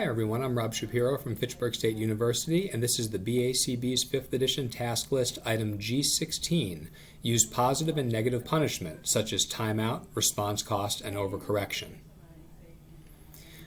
Hi everyone, I'm Rob Shapiro from Fitchburg State University, and this is the BACB's 5th edition task list item G-16, use positive and negative punishment, such as timeout, response cost, and overcorrection.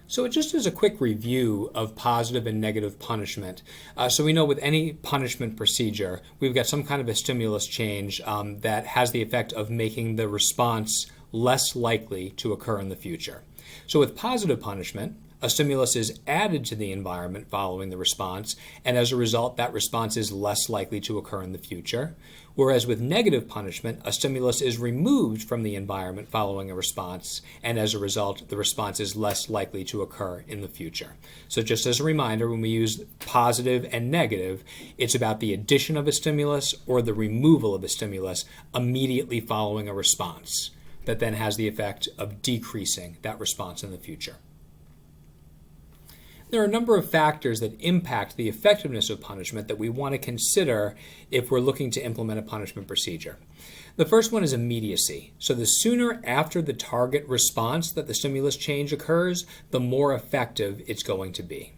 So just as a quick review of positive and negative punishment, so we know with any punishment procedure, we've got some kind of a stimulus change that has the effect of making the response less likely to occur in the future. So with positive punishment, a stimulus is added to the environment following the response, and as a result, that response is less likely to occur in the future. Whereas with negative punishment, a stimulus is removed from the environment following a response, and as a result, the response is less likely to occur in the future. So just as a reminder, when we use positive and negative, it's about the addition of a stimulus or the removal of a stimulus immediately following a response that then has the effect of decreasing that response in the future. There are a number of factors that impact the effectiveness of punishment that we want to consider if we're looking to implement a punishment procedure. The first one is immediacy. So the sooner after the target response that the stimulus change occurs, the more effective it's going to be.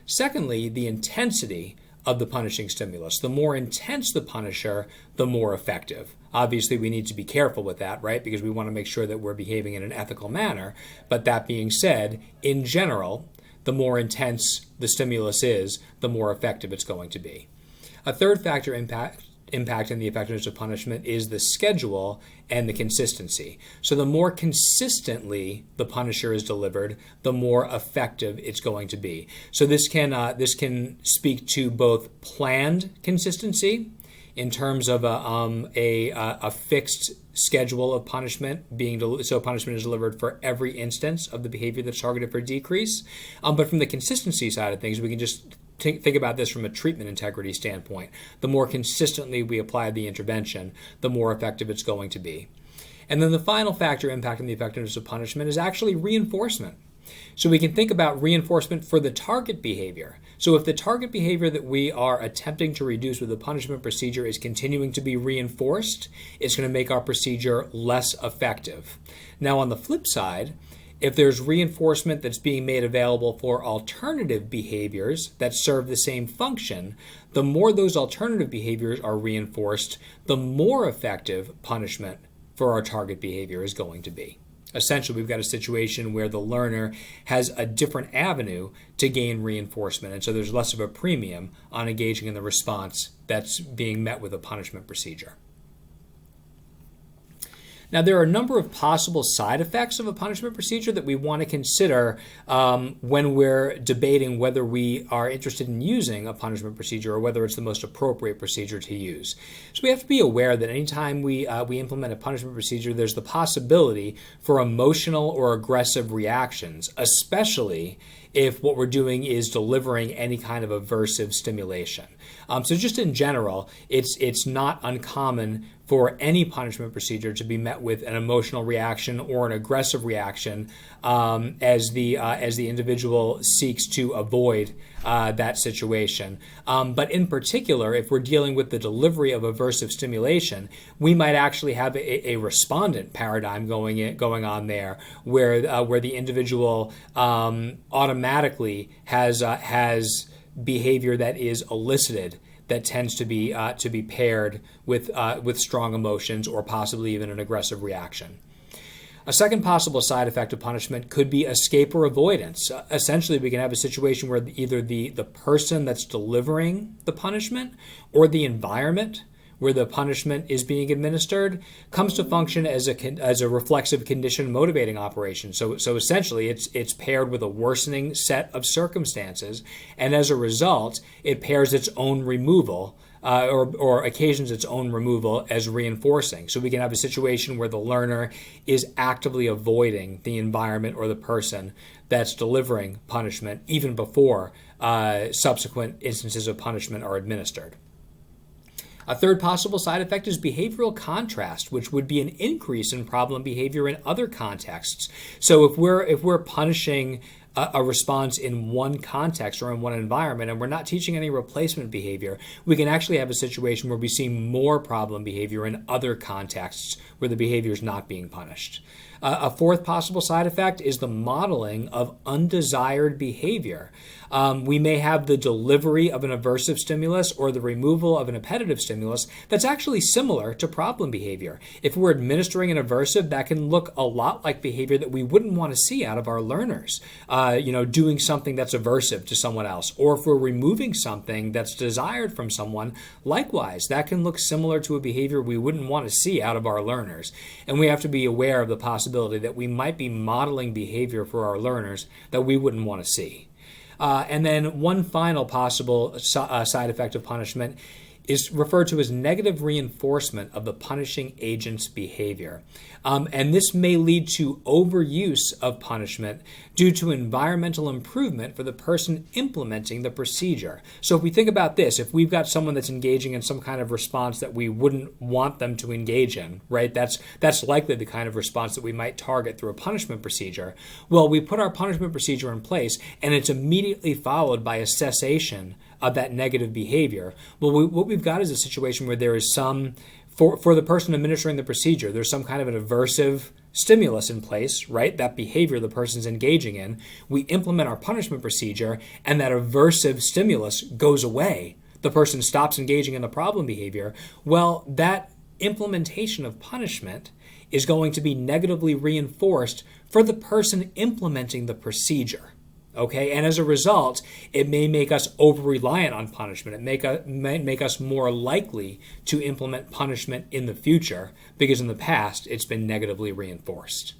Secondly, the intensity of the punishing stimulus. The more intense the punisher, the more effective. Obviously, we need to be careful with that, right? Because we want to make sure that we're behaving in an ethical manner. But that being said, in general, the more intense the stimulus is, the more effective it's going to be. A third factor impacting the effectiveness of punishment is the schedule and the consistency. So the more consistently the punisher is delivered, the more effective it's going to be. So this can speak to both planned consistency in terms of a fixed schedule of punishment so punishment is delivered for every instance of the behavior that's targeted for decrease. But from the consistency side of things, we can just think about this from a treatment integrity standpoint. The more consistently we apply the intervention, the more effective it's going to be. And then the final factor impacting the effectiveness of punishment is actually reinforcement. So we can think about reinforcement for the target behavior. So if the target behavior that we are attempting to reduce with the punishment procedure is continuing to be reinforced, it's going to make our procedure less effective. Now on the flip side, if there's reinforcement that's being made available for alternative behaviors that serve the same function, the more those alternative behaviors are reinforced, the more effective punishment for our target behavior is going to be. Essentially, we've got a situation where the learner has a different avenue to gain reinforcement, and so there's less of a premium on engaging in the response that's being met with a punishment procedure. Now, there are a number of possible side effects of a punishment procedure that we want to consider when we're debating whether we are interested in using a punishment procedure or whether it's the most appropriate procedure to use. So we have to be aware that anytime we implement a punishment procedure, there's the possibility for emotional or aggressive reactions, especially if what we're doing is delivering any kind of aversive stimulation. So just in general, it's not uncommon for any punishment procedure to be met with an emotional reaction or an aggressive reaction as the individual seeks to avoid that situation. But in particular, if we're dealing with the delivery of aversive stimulation, we might actually have a respondent paradigm going on there, where the individual automatically has behavior that is elicited that tends to be paired with strong emotions or possibly even an aggressive reaction. A second possible side effect of punishment could be escape or avoidance. Essentially, we can have a situation where either the person that's delivering the punishment or the environment where the punishment is being administered comes to function as a reflexive condition motivating operation. So essentially, it's paired with a worsening set of circumstances, and as a result, it pairs its own removal or occasions its own removal as reinforcing. So we can have a situation where the learner is actively avoiding the environment or the person that's delivering punishment even before subsequent instances of punishment are administered. A third possible side effect is behavioral contrast, which would be an increase in problem behavior in other contexts. So if we're punishing a response in one context or in one environment and we're not teaching any replacement behavior, we can actually have a situation where we see more problem behavior in other contexts where the behavior is not being punished. A fourth possible side effect is the modeling of undesired behavior. We may have the delivery of an aversive stimulus or the removal of an appetitive stimulus that's actually similar to problem behavior. If we're administering an aversive, that can look a lot like behavior that we wouldn't want to see out of our learners. Doing something that's aversive to someone else, or if we're removing something that's desired from someone, likewise, that can look similar to a behavior we wouldn't want to see out of our learners. And we have to be aware of the possibility that we might be modeling behavior for our learners that we wouldn't want to see. And then one final possible side effect of punishment is referred to as negative reinforcement of the punishing agent's behavior. And this may lead to overuse of punishment due to environmental improvement for the person implementing the procedure. So if we think about this, if we've got someone that's engaging in some kind of response that we wouldn't want them to engage in, right? That's likely the kind of response that we might target through a punishment procedure. Well, we put our punishment procedure in place and it's immediately followed by a cessation of that negative behavior. Well, what we've got is a situation where there is for the person administering the procedure, there's some kind of an aversive stimulus in place, right? That behavior the person's engaging in. We implement our punishment procedure and that aversive stimulus goes away. The person stops engaging in the problem behavior. Well, that implementation of punishment is going to be negatively reinforced for the person implementing the procedure. Okay, and as a result, it may make us over-reliant on punishment. It may make us more likely to implement punishment in the future because in the past it's been negatively reinforced.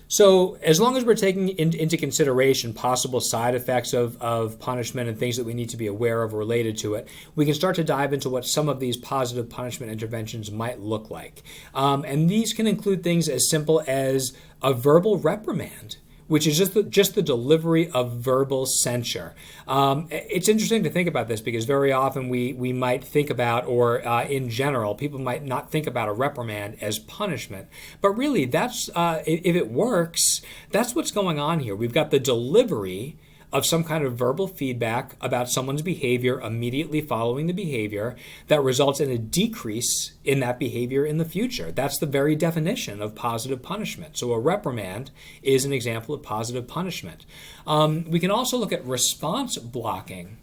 So as long as we're taking into consideration possible side effects of punishment and things that we need to be aware of related to it, we can start to dive into what some of these positive punishment interventions might look like. And these can include things as simple as a verbal reprimand, which is just the delivery of verbal censure. It's interesting to think about this because very often we might think about, or in general, people might not think about a reprimand as punishment. But really, that's if it works, that's what's going on here. We've got the delivery of some kind of verbal feedback about someone's behavior immediately following the behavior that results in a decrease in that behavior in the future. That's the very definition of positive punishment. So a reprimand is an example of positive punishment. We can also look at response blocking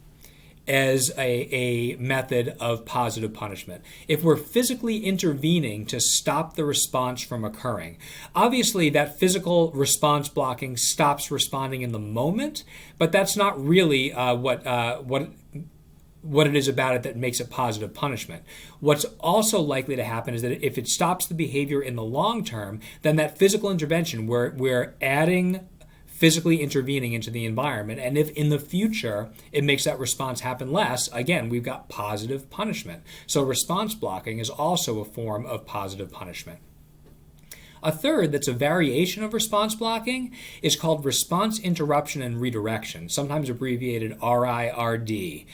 as a method of positive punishment. If we're physically intervening to stop the response from occurring, obviously that physical response blocking stops responding in the moment, but that's not really what it is about it that makes it positive punishment. What's also likely to happen is that if it stops the behavior in the long term, then that physical intervention, we're adding physically intervening into the environment. And if in the future it makes that response happen less, again, we've got positive punishment. So response blocking is also a form of positive punishment. A third that's a variation of response blocking is called response interruption and redirection, sometimes abbreviated RIRD.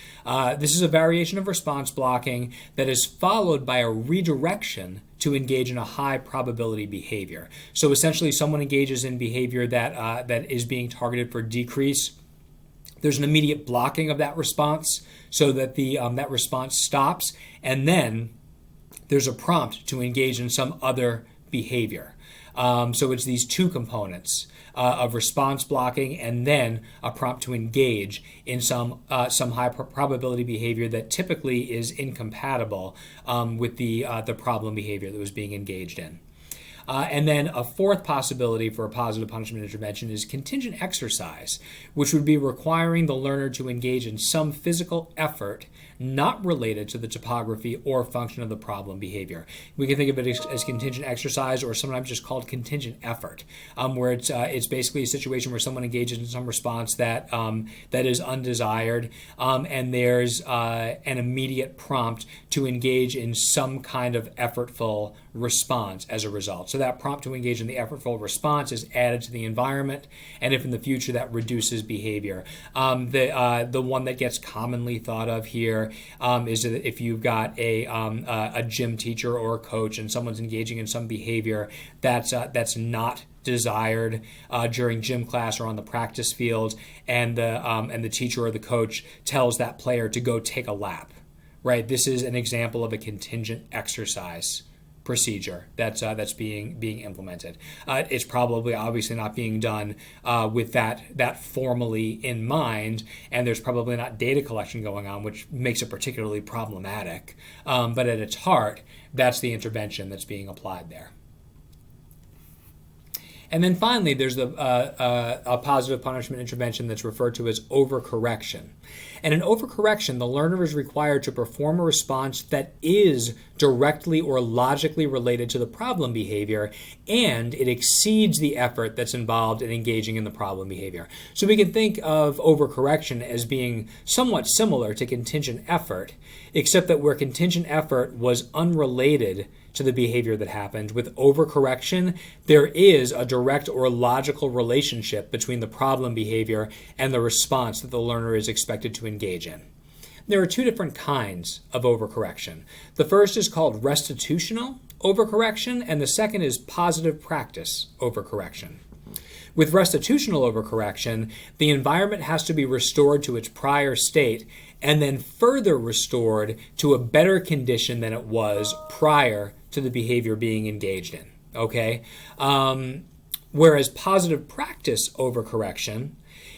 This is a variation of response blocking that is followed by a redirection to engage in a high probability behavior. So essentially someone engages in behavior that is being targeted for decrease. There's an immediate blocking of that response so that that response stops, and then there's a prompt to engage in some other behavior. So it's these two components of response blocking and then a prompt to engage in some high probability behavior that typically is incompatible with the problem behavior that was being engaged in. And then a fourth possibility for a positive punishment intervention is contingent exercise, which would be requiring the learner to engage in some physical effort not related to the topography or function of the problem behavior. We can think of it as contingent exercise, or sometimes just called contingent effort, where it's basically a situation where someone engages in some response that is undesired, and there's an immediate prompt to engage in some kind of effortful response as a result. So that prompt to engage in the effortful response is added to the environment, and if in the future that reduces behavior. The one that gets commonly thought of here is that if you've got a gym teacher or a coach and someone's engaging in some behavior that's not desired during gym class or on the practice field, and the teacher or the coach tells that player to go take a lap, right? This is an example of a contingent exercise procedure that's being implemented. It's probably obviously not being done with that formally in mind, and there's probably not data collection going on, which makes it particularly problematic. But at its heart, that's the intervention that's being applied there. And then finally, there's a positive punishment intervention that's referred to as overcorrection. And in overcorrection, the learner is required to perform a response that is directly or logically related to the problem behavior, and it exceeds the effort that's involved in engaging in the problem behavior. So we can think of overcorrection as being somewhat similar to contingent effort, except that where contingent effort was unrelated to the behavior that happened, with overcorrection, there is a direct or logical relationship between the problem behavior and the response that the learner is expected to engage in. There are two different kinds of overcorrection. The first is called restitutional overcorrection, and the second is positive practice overcorrection. With restitutional overcorrection, the environment has to be restored to its prior state and then further restored to a better condition than it was prior to the behavior being engaged in. Okay? Whereas positive practice overcorrection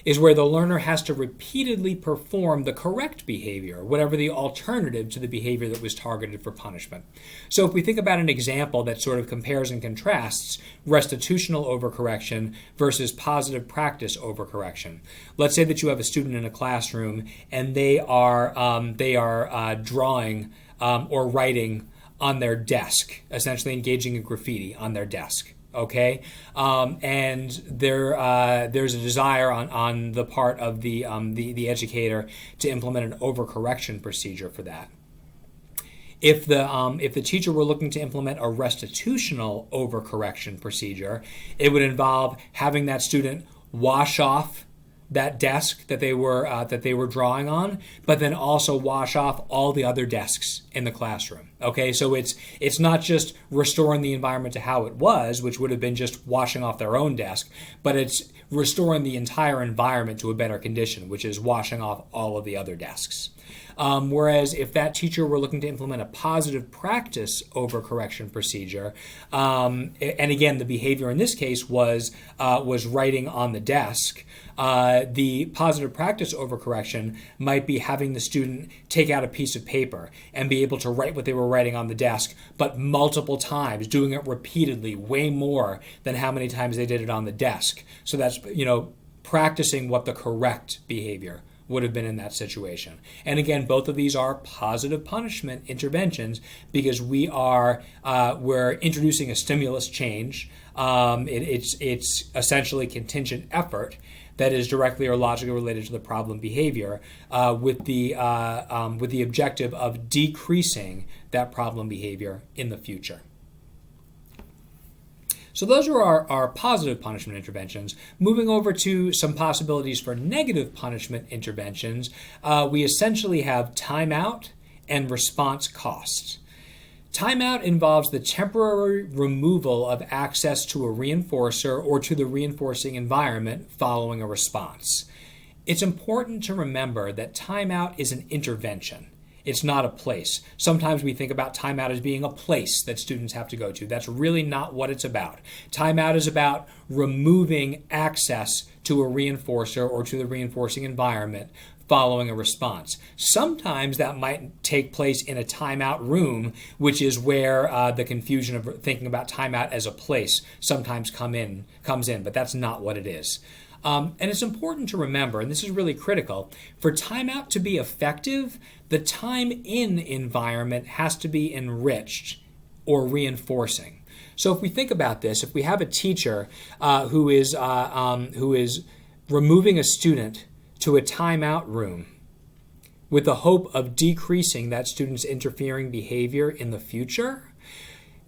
is where the learner has to repeatedly perform the correct behavior, whatever the alternative to the behavior that was targeted for punishment. So if we think about an example that sort of compares and contrasts restitutional overcorrection versus positive practice overcorrection. Let's say that you have a student in a classroom and they are drawing or writing on their desk, essentially engaging in graffiti on their desk. Okay, and there's a desire on the part of the educator to implement an overcorrection procedure for that. If the teacher were looking to implement a restitutional overcorrection procedure, it would involve having that student wash off that desk that they were drawing on, but then also wash off all the other desks in the classroom. Okay, so it's not just restoring the environment to how it was, which would have been just washing off their own desk, but it's restoring the entire environment to a better condition, which is washing off all of the other desks. Whereas if that teacher were looking to implement a positive practice overcorrection procedure, and again, the behavior in this case was writing on the desk, the positive practice overcorrection might be having the student take out a piece of paper and be able to write what they were writing on the desk, but multiple times, doing it repeatedly, way more than how many times they did it on the desk. So that's, practicing what the correct behavior would have been in that situation. And again, both of these are positive punishment interventions because we're introducing a stimulus change. It's essentially contingent effort that is directly or logically related to the problem behavior, with the objective of decreasing that problem behavior in the future. So those are our positive punishment interventions. Moving over to some possibilities for negative punishment interventions, we essentially have timeout and response costs. Timeout involves the temporary removal of access to a reinforcer or to the reinforcing environment following a response. It's important to remember that timeout is an intervention. It's not a place. Sometimes we think about timeout as being a place that students have to go to. That's really not what it's about. Timeout is about removing access to a reinforcer or to the reinforcing environment following a response. Sometimes that might take place in a timeout room, which is where the confusion of thinking about timeout as a place sometimes comes in, but that's not what it is. And it's important to remember, and this is really critical, for timeout to be effective, the time in environment has to be enriched or reinforcing. So if we think about this, if we have a teacher who is removing a student to a timeout room with the hope of decreasing that student's interfering behavior in the future,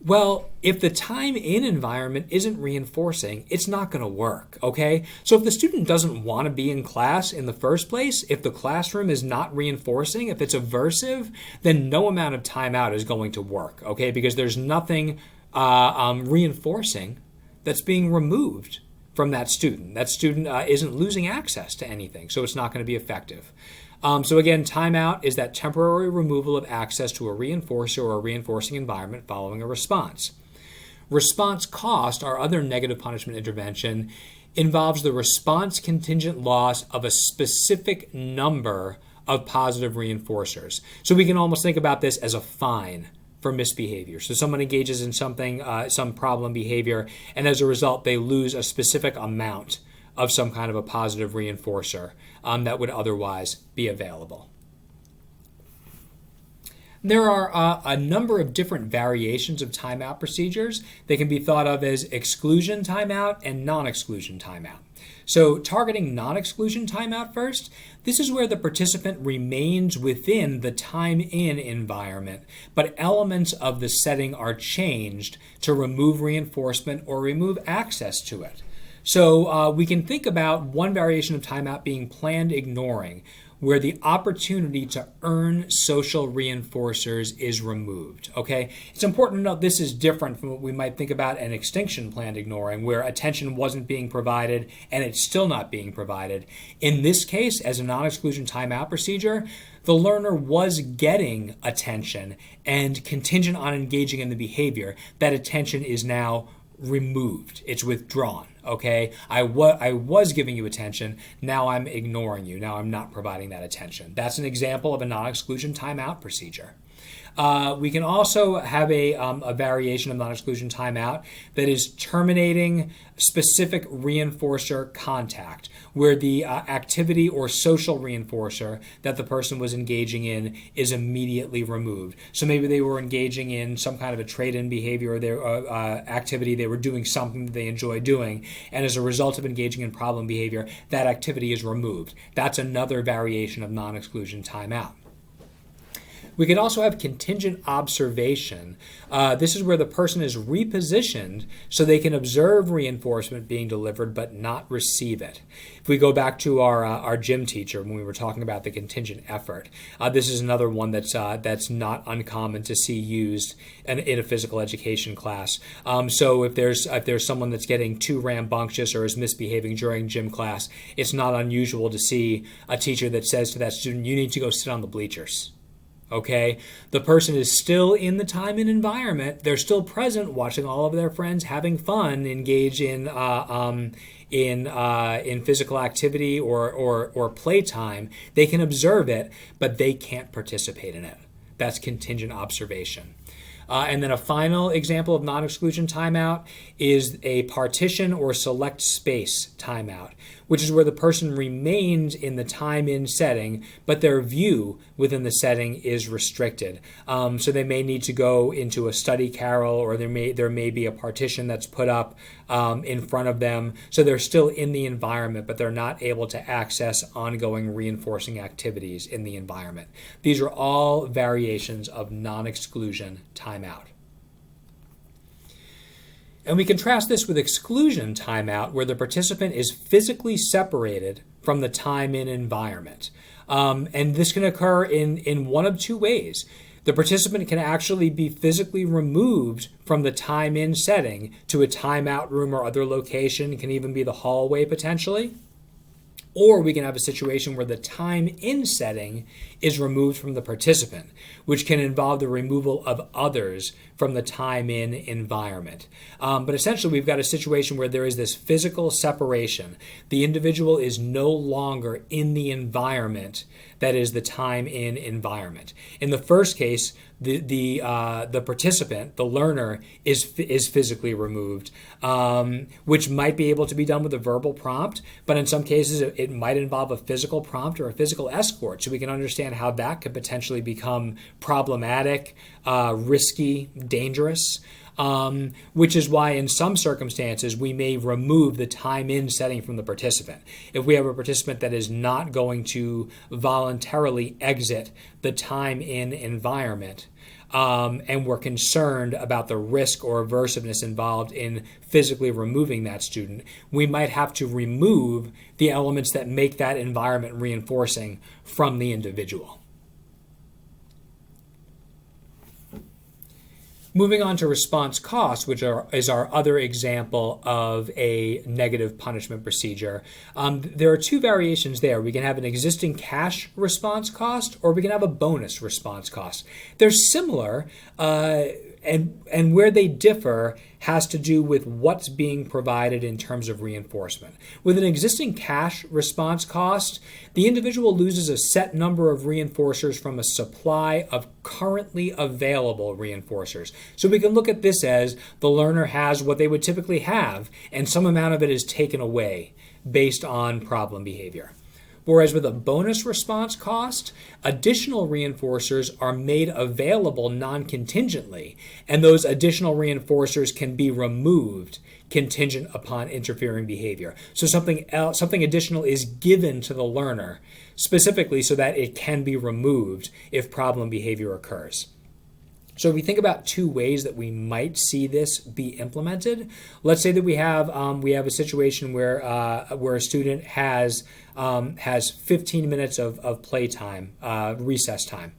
well, if the time in environment isn't reinforcing, it's not going to work, okay? So if the student doesn't want to be in class in the first place, if the classroom is not reinforcing, if it's aversive, then no amount of timeout is going to work, okay? Because there's nothing reinforcing that's being removed from that student. That student isn't losing access to anything, so it's not going to be effective. So again, timeout is that temporary removal of access to a reinforcer or a reinforcing environment following a response. Response cost, our other negative punishment intervention, involves the response contingent loss of a specific number of positive reinforcers. So we can almost think about this as a fine for misbehavior. So someone engages in something, some problem behavior, and as a result, they lose a specific amount of some kind of a positive reinforcer that would otherwise be available. There are a number of different variations of timeout procedures. They can be thought of as exclusion timeout and non-exclusion timeout. So targeting non-exclusion timeout first, this is where the participant remains within the time-in environment, but elements of the setting are changed to remove reinforcement or remove access to it. So we can think about one variation of timeout being planned ignoring, where the opportunity to earn social reinforcers is removed, okay? It's important to note this is different from what we might think about an extinction planned ignoring, where attention wasn't being provided and it's still not being provided. In this case, as a non-exclusion timeout procedure, the learner was getting attention, and contingent on engaging in the behavior, that attention is now removed. It's withdrawn. Okay, I was giving you attention. Now I'm ignoring you. Now I'm not providing that attention. That's an example of a non-exclusion timeout procedure. We can also have a variation of non-exclusion timeout that is terminating specific reinforcer contact, where the activity or social reinforcer that the person was engaging in is immediately removed. So maybe they were engaging in some kind of a trade-in behavior or their activity. They were doing something that they enjoy doing, and as a result of engaging in problem behavior, that activity is removed. That's another variation of non-exclusion timeout. We could also have contingent observation. This is where the person is repositioned so they can observe reinforcement being delivered but not receive it. If we go back to our gym teacher when we were talking about the contingent effort, this is another one that's not uncommon to see used in a physical education class. So if there's someone that's getting too rambunctious or is misbehaving during gym class, it's not unusual to see a teacher that says to that student, "You need to go sit on the bleachers." Okay, the person is still in the time and environment. They're still present, watching all of their friends having fun, engage in physical activity or playtime. They can observe it, but they can't participate in it. That's contingent observation. And then a final example of non-exclusion timeout is a partition or select space timeout, which is where the person remains in the time-in setting, but their view within the setting is restricted. So they may need to go into a study carrel, or there may be a partition that's put up in front of them. So they're still in the environment, but they're not able to access ongoing reinforcing activities in the environment. These are all variations of non-exclusion timeout. And we contrast this with exclusion timeout, where the participant is physically separated from the time-in environment. And this can occur in one of two ways. The participant can actually be physically removed from the time-in setting to a timeout room or other location. It can even be the hallway potentially. Or we can have a situation where the time-in setting is removed from the participant, which can involve the removal of others from the time-in environment. But essentially, we've got a situation where there is this physical separation. The individual is no longer in the environment that is the time-in environment. In the first case, the participant, the learner, is physically removed, which might be able to be done with a verbal prompt, but in some cases it might involve a physical prompt or a physical escort, so we can understand how that could potentially become problematic, risky, dangerous. Which is why in some circumstances we may remove the time-in setting from the participant. If we have a participant that is not going to voluntarily exit the time-in environment, and we're concerned about the risk or aversiveness involved in physically removing that student, we might have to remove the elements that make that environment reinforcing from the individual. Moving on to response costs, which is our other example of a negative punishment procedure. There are two variations there. We can have an existing cash response cost, or we can have a bonus response cost. They're similar, and where they differ has to do with what's being provided in terms of reinforcement. With an existing cash response cost, the individual loses a set number of reinforcers from a supply of currently available reinforcers. So we can look at this as the learner has what they would typically have, and some amount of it is taken away based on problem behavior. Whereas with a bonus response cost, additional reinforcers are made available non-contingently, and those additional reinforcers can be removed contingent upon interfering behavior. So something additional is given to the learner specifically so that it can be removed if problem behavior occurs. So if we think about two ways that we might see this be implemented, let's say that we have a situation where a student has 15 minutes of playtime, recess time.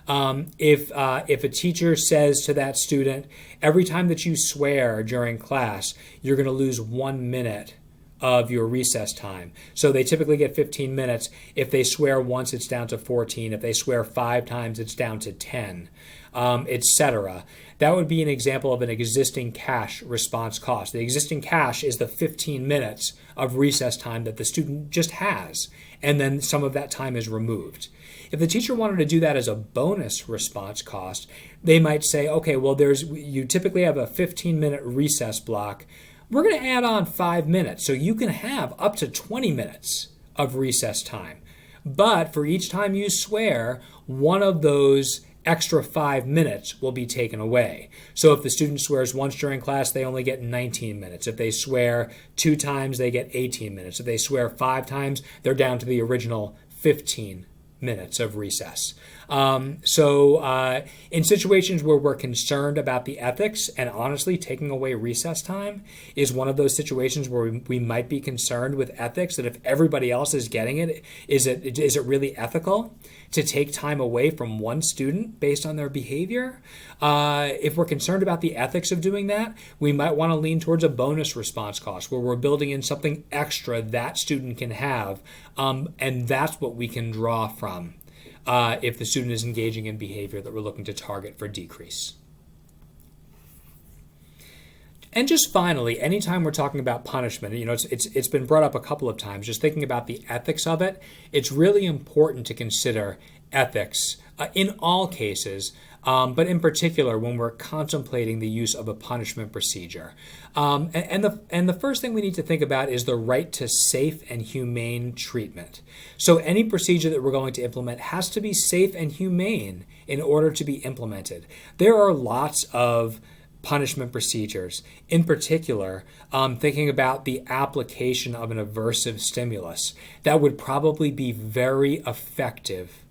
If a teacher says to that student, every time that you swear during class, you're going to lose 1 minute of your recess time. So they typically get 15 minutes. If they swear once, it's down to 14. If they swear 5 times, it's down to 10, etc. That would be an example of an existing cash response cost. The existing cash is the 15 minutes of recess time that the student just has, and then some of that time is removed. If the teacher wanted to do that as a bonus response cost, they might say, okay, well, you typically have a 15-minute recess block. We're going to add on 5 minutes, so you can have up to 20 minutes of recess time. But for each time you swear, one of those extra 5 minutes will be taken away. So if the student swears once during class, they only get 19 minutes. If they swear 2 times, they get 18 minutes. If they swear 5 times, they're down to the original 15 minutes of recess. So in situations where we're concerned about the ethics, and honestly, taking away recess time is one of those situations where we might be concerned with ethics, that if everybody else is getting it, is it really ethical to take time away from one student based on their behavior? If we're concerned about the ethics of doing that, we might want to lean towards a bonus response cost where we're building in something extra that student can have, and that's what we can draw from if the student is engaging in behavior that we're looking to target for decrease. And just finally, anytime we're talking about punishment, it's been brought up a couple of times, just thinking about the ethics of it, it's really important to consider ethics in all cases, but in particular when we're contemplating the use of a punishment procedure. And the first thing we need to think about is the right to safe and humane treatment. So any procedure that we're going to implement has to be safe and humane in order to be implemented. There are lots of punishment procedures. In particular, thinking about the application of an aversive stimulus that would probably be very effective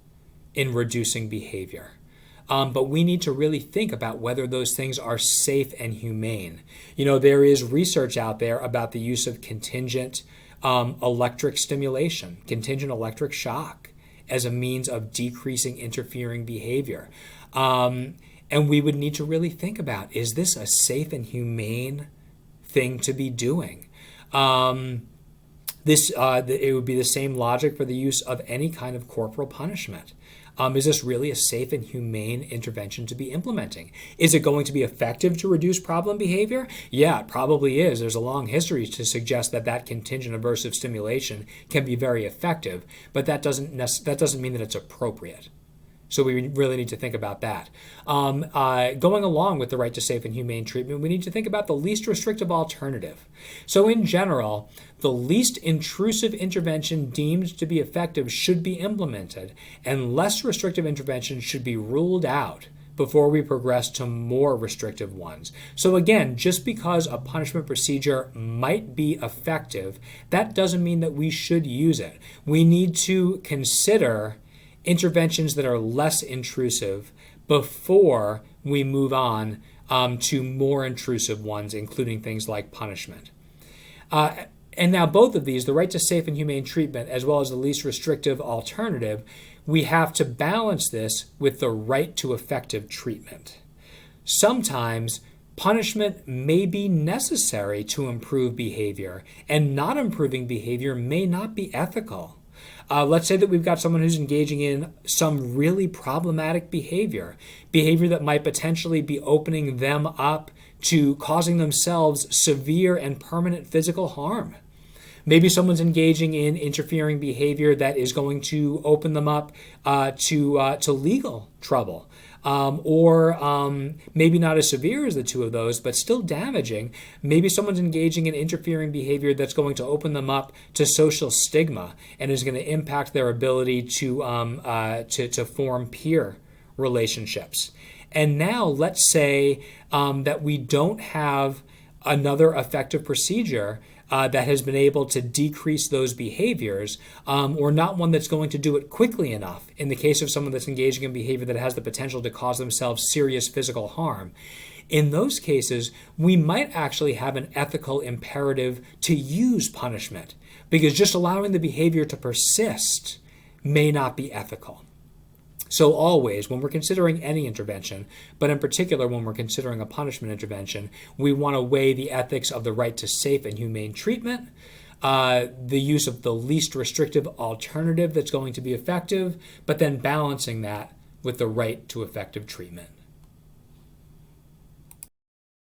in reducing behavior. But we need to really think about whether those things are safe and humane. There is research out there about the use of contingent electric stimulation, contingent electric shock, as a means of decreasing interfering behavior. And we would need to really think about, is this a safe and humane thing to be doing? It would be the same logic for the use of any kind of corporal punishment. Is this really a safe and humane intervention to be implementing? Is it going to be effective to reduce problem behavior? Yeah, it probably is. There's a long history to suggest that contingent aversive stimulation can be very effective, but that doesn't mean that it's appropriate. So we really need to think about that. Going along with the right to safe and humane treatment, we need to think about the least restrictive alternative. So in general, the least intrusive intervention deemed to be effective should be implemented, and less restrictive interventions should be ruled out before we progress to more restrictive ones. So again, just because a punishment procedure might be effective, that doesn't mean that we should use it. We need to consider interventions that are less intrusive before we move on to more intrusive ones, including things like punishment. And now both of these, the right to safe and humane treatment as well as the least restrictive alternative, we have to balance this with the right to effective treatment. sometimes punishment may be necessary to improve behavior, and not improving behavior may not be ethical. Let's say that we've got someone who's engaging in some really problematic behavior that might potentially be opening them up to causing themselves severe and permanent physical harm. Maybe someone's engaging in interfering behavior that is going to open them up to legal trouble. Or maybe not as severe as the two of those, but still damaging. Maybe someone's engaging in interfering behavior that's going to open them up to social stigma and is going to impact their ability to form peer relationships. And now let's say that we don't have another effective procedure that has been able to decrease those behaviors, or not one that's going to do it quickly enough in the case of someone that's engaging in behavior that has the potential to cause themselves serious physical harm. In those cases, we might actually have an ethical imperative to use punishment, because just allowing the behavior to persist may not be ethical. So always, when we're considering any intervention, but in particular when we're considering a punishment intervention, we want to weigh the ethics of the right to safe and humane treatment, the use of the least restrictive alternative that's going to be effective, but then balancing that with the right to effective treatment.